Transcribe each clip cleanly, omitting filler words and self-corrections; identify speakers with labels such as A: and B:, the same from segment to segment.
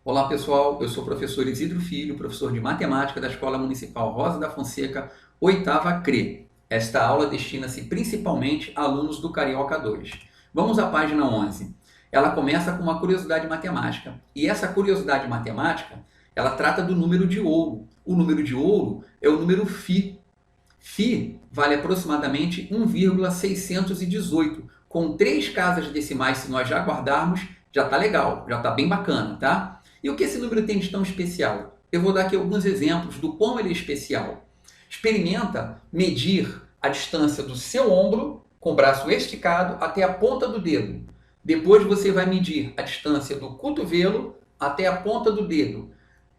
A: Olá pessoal, eu sou o professor Isidro Filho, professor de matemática da Escola Municipal Rosa da Fonseca, oitava CRE. Esta aula destina-se principalmente a alunos do Carioca 2. Vamos à página 11. Ela começa com uma curiosidade matemática, e essa curiosidade matemática, ela trata do número de ouro. O número de ouro é o número φ. Φ vale aproximadamente 1,618. Com 3 casas decimais, se nós já guardarmos, já está legal, já está bem bacana, tá? E o que esse número tem de tão especial? Eu vou dar aqui alguns exemplos do quão ele é especial. Experimenta medir a distância do seu ombro, com o braço esticado, até a ponta do dedo. Depois você vai medir a distância do cotovelo até a ponta do dedo.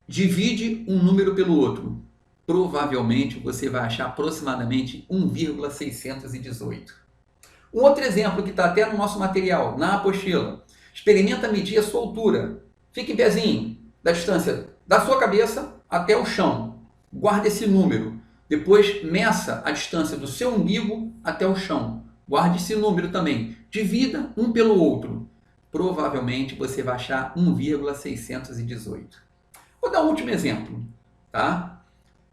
A: Divide um número pelo outro. Provavelmente você vai achar aproximadamente 1,618. Um outro exemplo que está até no nosso material, na apostila. Experimenta medir a sua altura. Fique em pezinho, da distância da sua cabeça até o chão. Guarde esse número. Depois meça a distância do seu umbigo até o chão. Guarde esse número também. Divida um pelo outro. Provavelmente você vai achar 1,618. Vou dar um último exemplo, tá?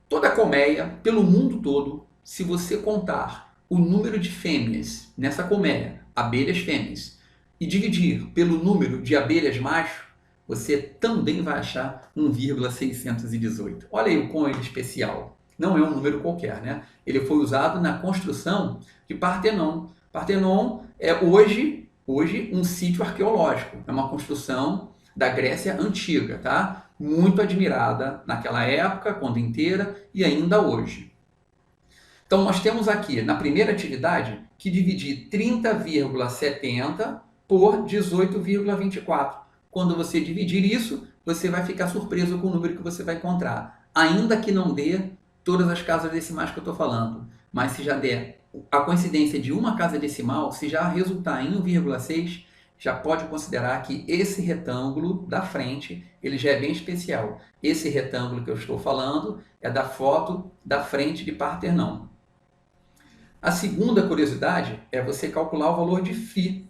A: Toda colmeia, pelo mundo todo, se você contar o número de fêmeas nessa colmeia, abelhas fêmeas, e dividir pelo número de abelhas macho, você também vai achar 1,618. Olha aí o quão ele é especial. Não é um número qualquer, né? Ele foi usado na construção de Partenon. Partenon é hoje um sítio arqueológico. É uma construção da Grécia Antiga, tá? Muito admirada naquela época, quando inteira, e ainda hoje. Então, nós temos aqui, na primeira atividade, que dividir 30,70 por 18,24. Quando você dividir isso, você vai ficar surpreso com o número que você vai encontrar. Ainda que não dê todas as casas decimais que eu estou falando, mas se já der a coincidência de uma casa decimal, se já resultar em 1,6, já pode considerar que esse retângulo da frente, ele já é bem especial. Esse retângulo que eu estou falando é da foto da frente de Partenon. A segunda curiosidade é você calcular o valor de φ.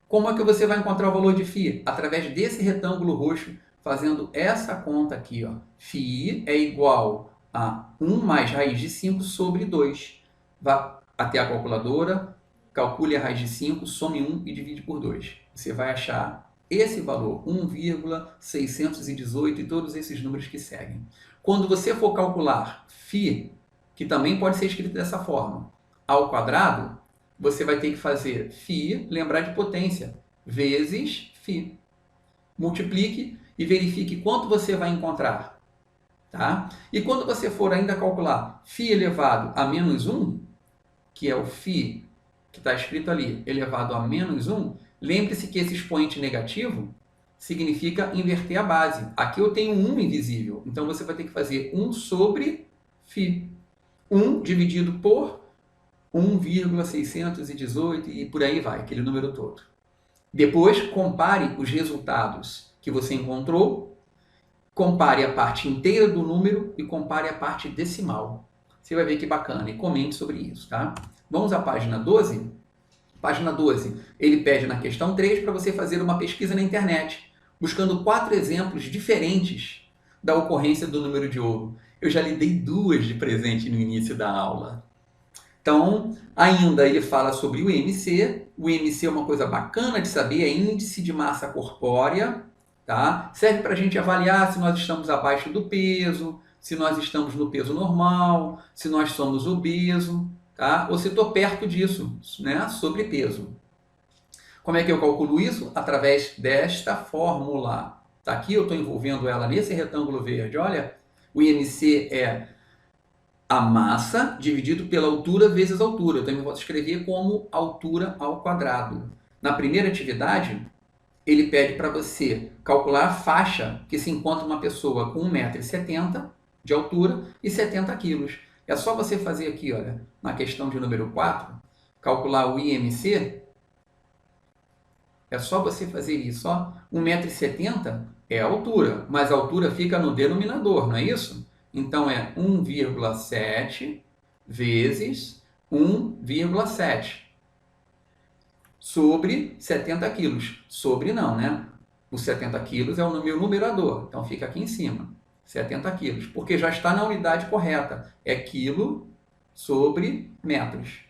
A: Como é que você vai encontrar o valor de φ? Através desse retângulo roxo, fazendo essa conta aqui. Ó. Φ é igual a 1 mais raiz de 5 sobre 2. Vá até a calculadora, calcule a raiz de 5, some 1 e divide por 2. Você vai achar esse valor, 1,618 e todos esses números que seguem. Quando você for calcular φ, que também pode ser escrito dessa forma, ao quadrado, você vai ter que fazer φ, lembrar de potência, vezes φ. Multiplique e verifique quanto você vai encontrar. Tá? E quando você for ainda calcular φ elevado a menos 1, que é o φ que está escrito ali, elevado a menos 1, lembre-se que esse expoente negativo significa inverter a base. Aqui eu tenho 1 invisível, então você vai ter que fazer 1 sobre φ. 1 dividido por 1,618 e por aí vai, aquele número todo. Depois, compare os resultados que você encontrou, compare a parte inteira do número e compare a parte decimal. Você vai ver que bacana e comente sobre isso, tá? Vamos à página 12? Página 12, ele pede na questão 3 para você fazer uma pesquisa na internet, buscando 4 exemplos diferentes da ocorrência do número de ouro. Eu já lhe dei 2 de presente no início da aula. Então, ainda ele fala sobre o IMC. O IMC é uma coisa bacana de saber, é índice de massa corpórea, tá? Serve para a gente avaliar se nós estamos abaixo do peso, se nós estamos no peso normal, se nós somos obeso, tá? Ou se estou perto disso, né? Sobrepeso. Como é que eu calculo isso? Através desta fórmula. Tá aqui, eu estou envolvendo ela nesse retângulo verde. Olha, o IMC é a massa dividido pela altura vezes altura. Eu também posso escrever como altura ao quadrado. Na primeira atividade, ele pede para você calcular a faixa que se encontra uma pessoa com 1,70 m de altura e 70 kg. É só você fazer aqui, olha, na questão de número 4, calcular o IMC. É só você fazer isso. 1,70 m é a altura, mas a altura fica no denominador, não é isso? Então, é 1,7 vezes 1,7 sobre 70 quilos. Sobre não, né? O 70 quilos é o meu numerador, então fica aqui em cima. 70 quilos, porque já está na unidade correta. É quilo sobre metros.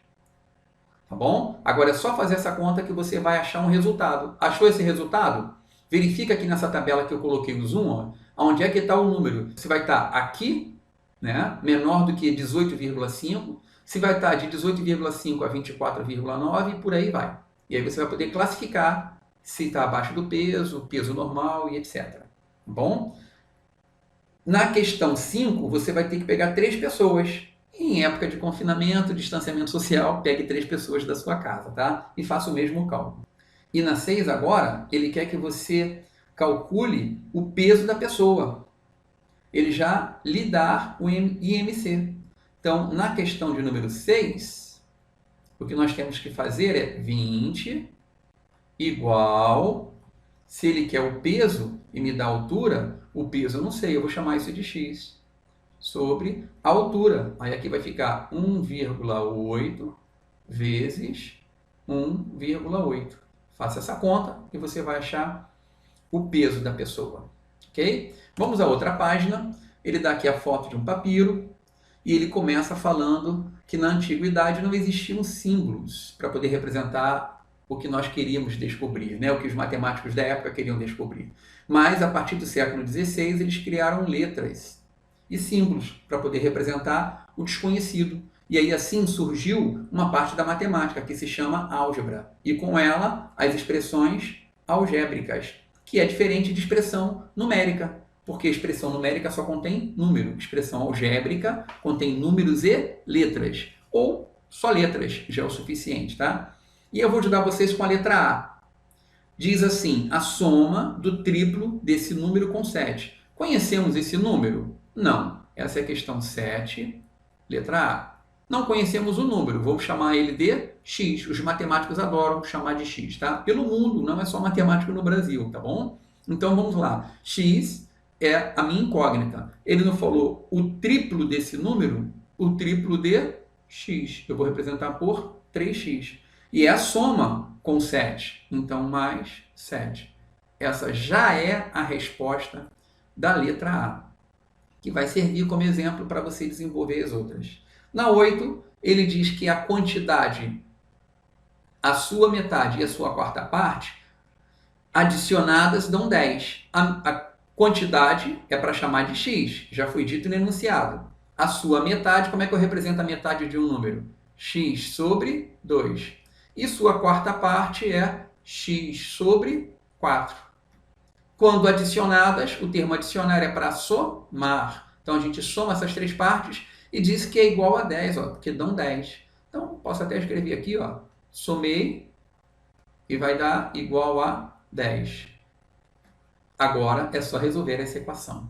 A: Tá bom? Agora é só fazer essa conta que você vai achar um resultado. Achou esse resultado? Verifica aqui nessa tabela que eu coloquei o zoom, ó, onde é que está o número. Se vai estar aqui, né, menor do que 18,5, se vai estar de 18,5 a 24,9 e por aí vai. E aí você vai poder classificar se está abaixo do peso, peso normal e etc. Tá bom? Na questão 5, você vai ter que pegar 3 pessoas. Em época de confinamento, distanciamento social, pegue 3 pessoas da sua casa, tá? E faça o mesmo cálculo. E na 6 agora, ele quer que você calcule o peso da pessoa. Ele já lhe dá o IMC. Então, na questão de número 6, o que nós temos que fazer é 20 igual, se ele quer o peso e me dá a altura, o peso eu não sei, eu vou chamar isso de x, sobre a altura. Aí aqui vai ficar 1,8 vezes 1,8. Faça essa conta e você vai achar o peso da pessoa. Ok? Vamos à outra página. Ele dá aqui a foto de um papiro e ele começa falando que na antiguidade não existiam símbolos para poder representar o que nós queríamos descobrir, né? O que os matemáticos da época queriam descobrir. Mas, a partir do século XVI, eles criaram letras e símbolos para poder representar o desconhecido. E aí assim surgiu uma parte da matemática que se chama álgebra. E com ela, as expressões algébricas, que é diferente de expressão numérica, porque expressão numérica só contém número. Expressão algébrica contém números e letras, ou só letras já é o suficiente, tá? E eu vou ajudar vocês com a letra A. Diz assim, a soma do triplo desse número com 7. Conhecemos esse número? Não. Essa é a questão 7, letra A. Não conhecemos o número, vou chamar ele de x. Os matemáticos adoram chamar de x, tá? Pelo mundo, não é só matemático no Brasil, tá bom? Então vamos lá. X é a minha incógnita. Ele não falou o triplo desse número? O triplo de x. Eu vou representar por 3x. E é a soma com 7. Então, mais 7. Essa já é a resposta da letra A, que vai servir como exemplo para você desenvolver as outras. Na 8, ele diz que a quantidade, a sua metade e a sua quarta parte, adicionadas dão 10. A quantidade é para chamar de x, já foi dito no enunciado. A sua metade, como é que eu represento a metade de um número? X sobre 2. E sua quarta parte é x sobre 4. Quando adicionadas, o termo adicionar é para somar. Então, a gente soma essas 3 partes e diz que é igual a 10, ó, porque dão 10. Então, posso até escrever aqui, ó, somei e vai dar igual a 10. Agora é só resolver essa equação.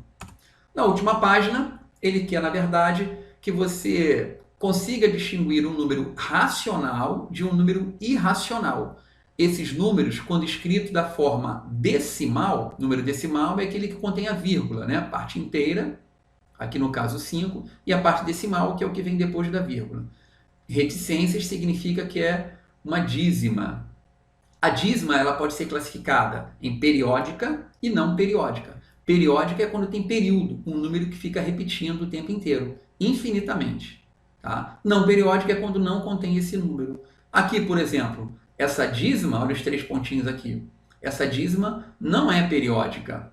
A: Na última página, ele quer, na verdade, que você consiga distinguir um número racional de um número irracional. Esses números, quando escrito da forma decimal, número decimal é aquele que contém a vírgula, né? A parte inteira, aqui no caso 5, e a parte decimal, que é o que vem depois da vírgula. Reticências significa que é uma dízima. A dízima ela pode ser classificada em periódica e não periódica. Periódica é quando tem período, um número que fica repetindo o tempo inteiro, infinitamente. Tá? Não periódica é quando não contém esse número. Aqui, por exemplo, essa dízima, olha os 3 pontinhos aqui, essa dízima não é periódica.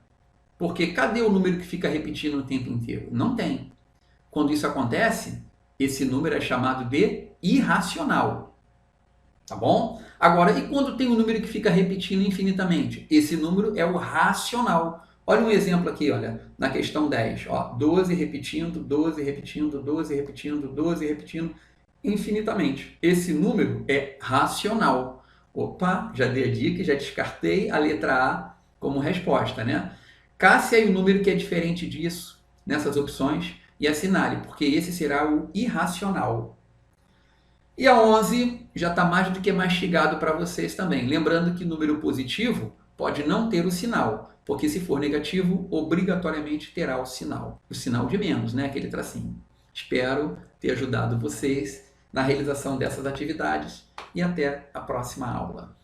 A: Porque cadê o número que fica repetindo o tempo inteiro? Não tem. Quando isso acontece, esse número é chamado de irracional. Tá bom? Agora, e quando tem um número que fica repetindo infinitamente? Esse número é o racional. Olha um exemplo aqui, olha, na questão 10. Ó, 12 repetindo, 12 repetindo, 12 repetindo, 12 repetindo, infinitamente. Esse número é racional. Opa, já dei a dica, já descartei a letra A como resposta, né? Casse aí o número que é diferente disso nessas opções e assinale, porque esse será o irracional. E a 11 já está mais do que mastigado para vocês também. Lembrando que número positivo pode não ter o sinal, porque se for negativo, obrigatoriamente terá o sinal de menos, né? Aquele tracinho. Espero ter ajudado vocês na realização dessas atividades e até a próxima aula.